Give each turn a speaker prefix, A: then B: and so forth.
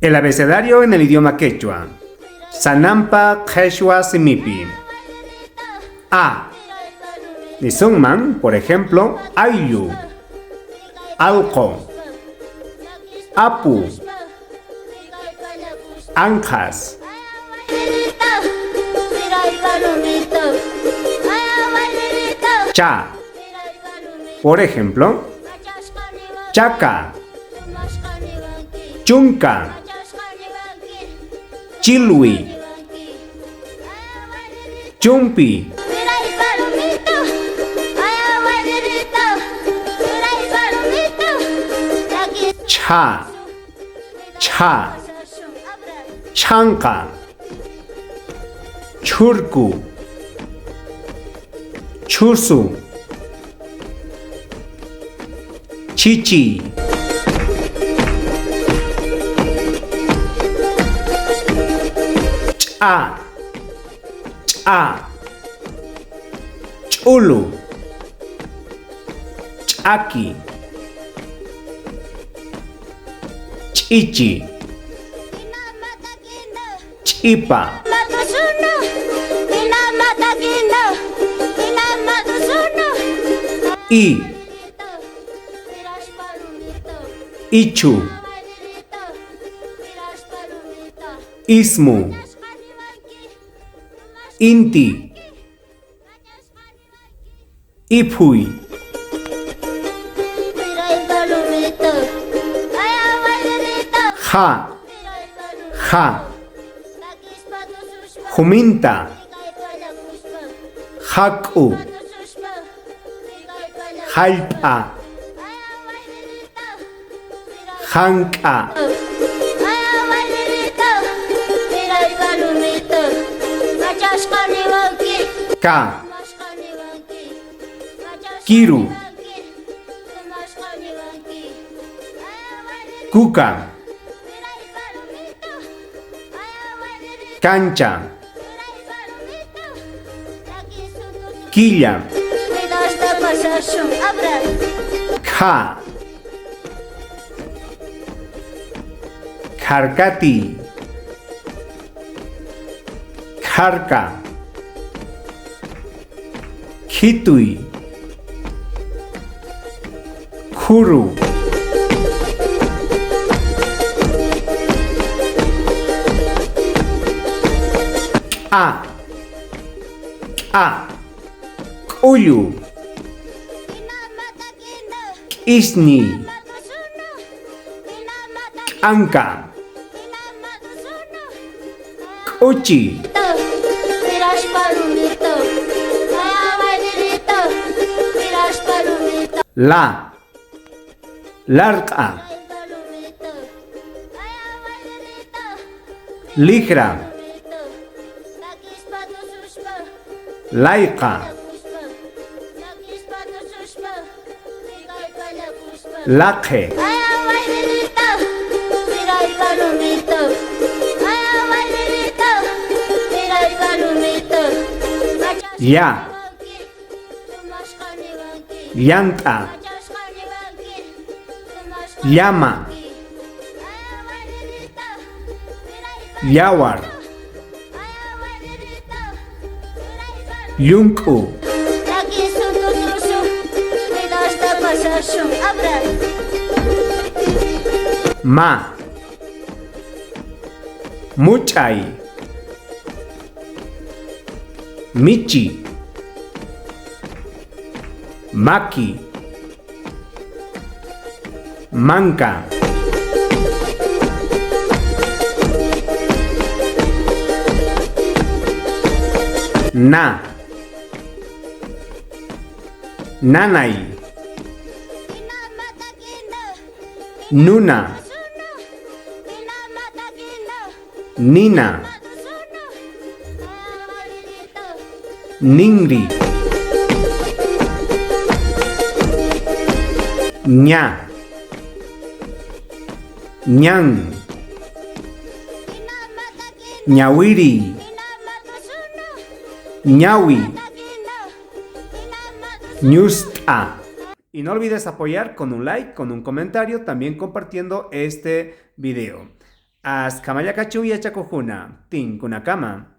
A: El abecedario en el idioma quechua. Sanampa quechua simipi. A. Nisungman, por ejemplo, ayu, alco, apu, anjas. Cha. Por ejemplo, chaca, chunca, chilui, chumpi. Cha, cha, chanca, churku, chusu, chichi. Cha, cha, chulu, chaki, chichi, chipa. I. Ichu, Ismu, Inti, Ipui. Ja, ja, Juminta, Haku, Jalpa, Janka. Ka. Kiru. Kuka. Cancha. Quilla. Ka. Karkati, Karka, Kitui, Kuru. A. Kuyu, Isni, Anka, Uchi. La. Larca. Ligra. Laica. Laque. Ya. Llanta. Llama. Yawar. Yunku. Ma. Muchay. Michi. Maki. Manca. Na. Nanay. Nuna. Nina. Ningri. Ña. Ñan. Ñawiri. Ñawi. Ñusta. Y no olvides apoyar con un like, con un comentario, también compartiendo este video. Askamallakachu yachakuqkuna tinkunakama.